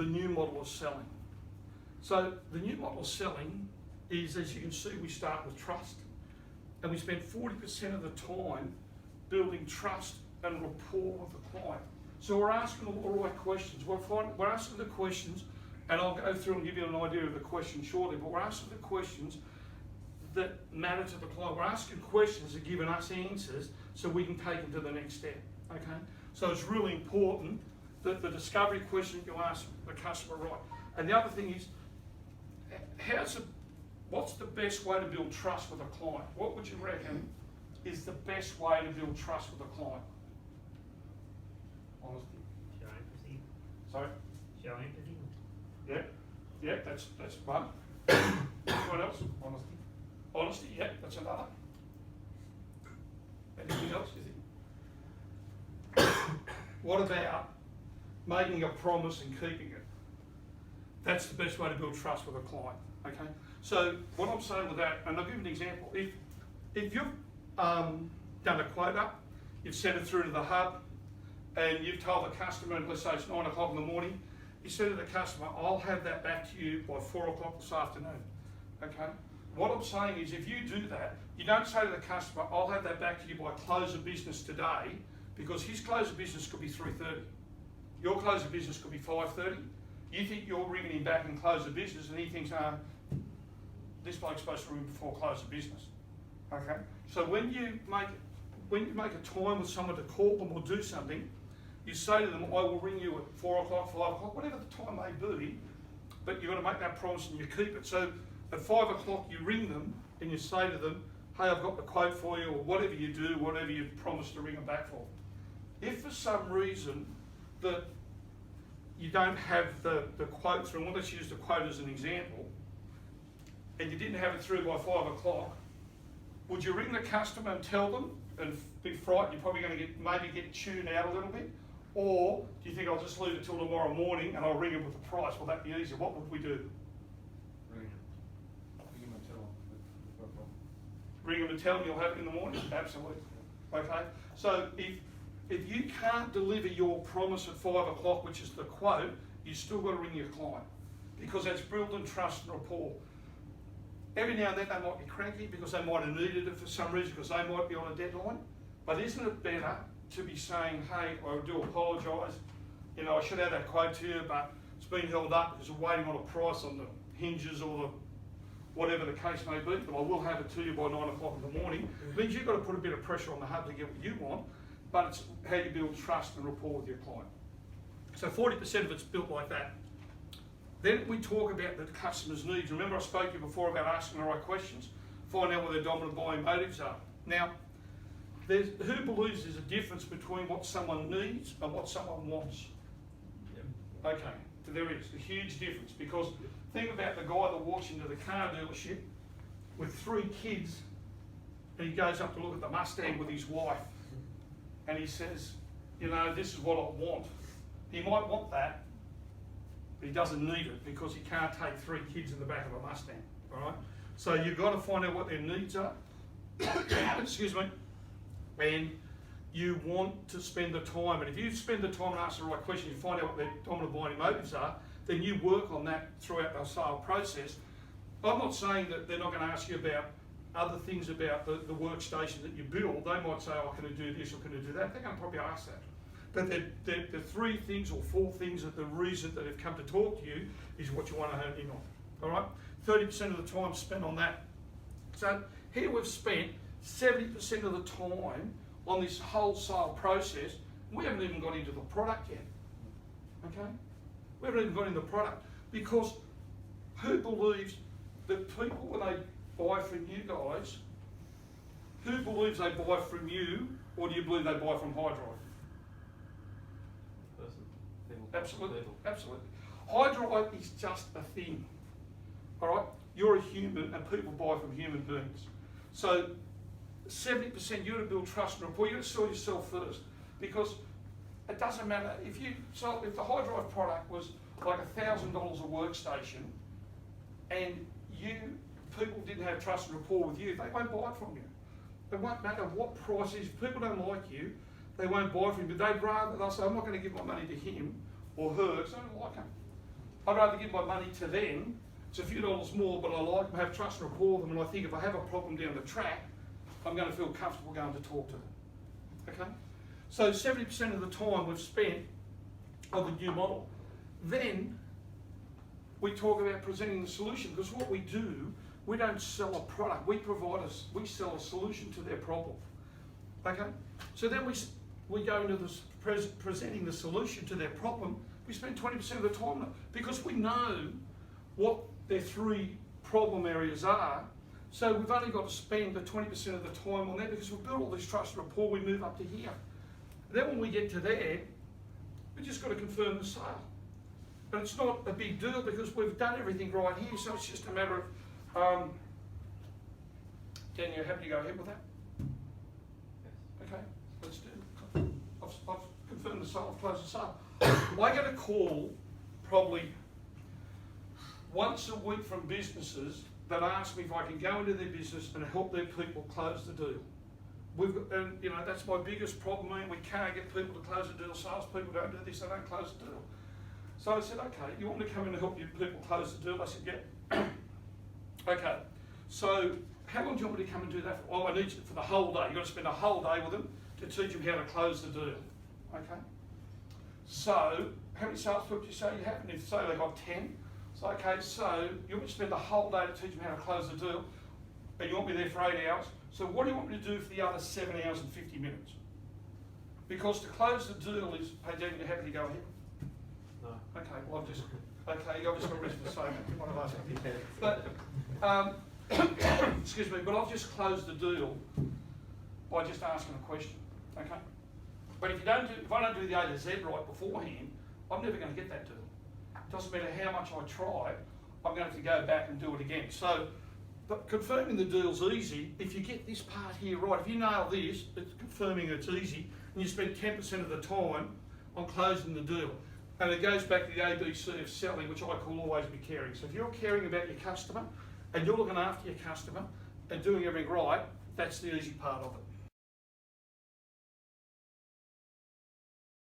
the new model of selling. So the new model of selling is, as you can see, we start with trust, and we spend 40% of the time building trust and rapport with the client. So we're asking all the right questions. We're asking the questions, and I'll go through and give you an idea of the question shortly, but we're asking the questions that matter to the client. We're asking questions that are giving us answers so we can take them to the next step, okay? So it's really important that the discovery question you ask the customer right. And the other thing is, what's the best way to build trust with a client? What would you reckon is the best way to build trust with a client? Honesty. Show empathy. Sorry? Show empathy. Yeah, that's one. What else? Honesty. Honesty, yeah, that's another. Anything else, you think? What about making a promise and keeping it? That's the best way to build trust with a client, okay? So what I'm saying with that, and I'll give you an example. If you've done a quote up, you've sent it through to the hub, and you've told the customer, and let's say it's 9 o'clock in the morning, you said to the customer, I'll have that back to you by 4 o'clock this afternoon, okay? What I'm saying is, if you do that, you don't say to the customer, I'll have that back to you by close of business today, because his close of business could be 3:30. Your close of business could be 5:30. You think you're ringing him back and close of business, and he thinks, this bloke's supposed to ring before close of business. Okay? So when you make a time with someone to call them or do something, you say to them, I will ring you at 4 o'clock, 5 o'clock, whatever the time may be, but you've got to make that promise and you keep it. So at 5 o'clock you ring them and you say to them, hey, I've got the quote for you, or whatever you do, whatever you promised to ring them back for. If for some reason that you don't have the quote through, well, let's use the quote as an example, and you didn't have it through by 5 o'clock, would you ring the customer and tell them and be frightened you're probably going to maybe get tuned out a little bit? Or do you think I'll just leave it till tomorrow morning and I'll ring them with the price? Will that be easier? What would we do? Ring him and tell him. Ring them and tell them you'll have it in the morning? Absolutely. Okay? So if you can't deliver your promise at 5 o'clock, which is the quote, you still got to ring your client, because that's building trust and rapport. Every now and then they might be cranky because they might have needed it for some reason, because they might be on a deadline. But isn't it better to be saying, hey, I do apologise, you know, I should have that quote to you, but it's been held up because we're waiting on a price on the hinges or the whatever the case may be, but I will have it to you by 9 o'clock in the morning. It means you've got to put a bit of pressure on the hub to get what you want, but it's how you build trust and rapport with your client. So 40% of it's built like that. Then we talk about the customer's needs. Remember I spoke to you before about asking the right questions, find out what their dominant buying motives are. Now, who believes there's a difference between what someone needs and what someone wants? Yep. Okay, so there is a huge difference, because think about the guy that walks into the car dealership with 3 kids, and he goes up to look at the Mustang with his wife, and he says, you know, this is what I want. He might want that, but he doesn't need it, because he can't take 3 kids in the back of a Mustang, all right? So you've got to find out what their needs are, excuse me, and you want to spend the time. And if you spend the time and ask the right questions, you find out what their dominant buying motives are, then you work on that throughout the sale process. I'm not saying that they're not going to ask you about other things about the workstation that you build. They might say, oh, can I do this or can I do that? They're going to probably ask that. But the 3 things or 4 things that the reason that they've come to talk to you is what you want to hone in on. All right? 30% of the time spent on that. So here we've spent 70% of the time on this whole sale process. We haven't even got into the product yet. Okay? We haven't even got into the product, because who believes that people, when they buy from you guys, who believes they buy from you, or do you believe they buy from Hydrive? Absolutely, absolutely. Hydrive is just a thing, all right? You're a human and people buy from human beings. So 70% you're to build trust and rapport. You're to sell yourself first, because it doesn't matter if the Hydrive product was like $1,000 a workstation, and people didn't have trust and rapport with you, they won't buy it from you. It won't matter what price it is. If people don't like you, they won't buy from you. But they'll say, I'm not going to give my money to him or her because I don't like him. I'd rather give my money to them. It's a few dollars more, but I like them, have trust and rapport with them, and I think if I have a problem down the track, I'm going to feel comfortable going to talk to them. Okay? So 70% of the time we've spent on the new model. Then we talk about presenting the solution, because what we do, we don't sell a product, we we sell a solution to their problem. Okay? So then we go into this presenting the solution to their problem. We spend 20% of the time on it, because we know what their 3 problem areas are. So we've only got to spend the 20% of the time on that, because we've built all this trust and rapport, we move up to here. Then when we get to there, we just got to confirm the sale. But it's not a big deal, because we've done everything right here, so it's just a matter of, Dan, you happy to go ahead with that? Okay, let's do it. I've confirmed the sale, I've closed the sale. I get a call probably once a week from businesses that ask me if I can go into their business and help their people close the deal. And you know, that's my biggest problem. I mean, we can't get people to close the deal. Salespeople don't do this, they don't close the deal. So I said, okay, you want me to come in and help you people close the deal? I said, yeah. Okay, so how long do you want me to come and do that for? Well, I need you for the whole day. You've got to spend a whole day with them to teach them how to close the deal. Okay? So, how many salespeople do you say you have? And if say they got 10, so okay, so you want me to spend the whole day to teach them how to close the deal, and you want me there for 8 hours. So what do you want me to do for the other 7 hours and 50 minutes? Because to close the deal is, hey Dan, you happy to go ahead? No. Okay, well I've just, okay, I've just got reason to say that, one of us. But, excuse me, but I've just closed the deal by just asking a question, okay? But if I don't do the A to Z right beforehand, I'm never going to get that deal. Doesn't matter how much I try, I'm going to have to go back and do it again. So, but confirming the deal's easy if you get this part here right. If you nail this, it's confirming it's easy, and you spend 10% of the time on closing the deal. And it goes back to the ABC of selling, which I call always be caring. So if you're caring about your customer, and you're looking after your customer, and doing everything right, that's the easy part of it.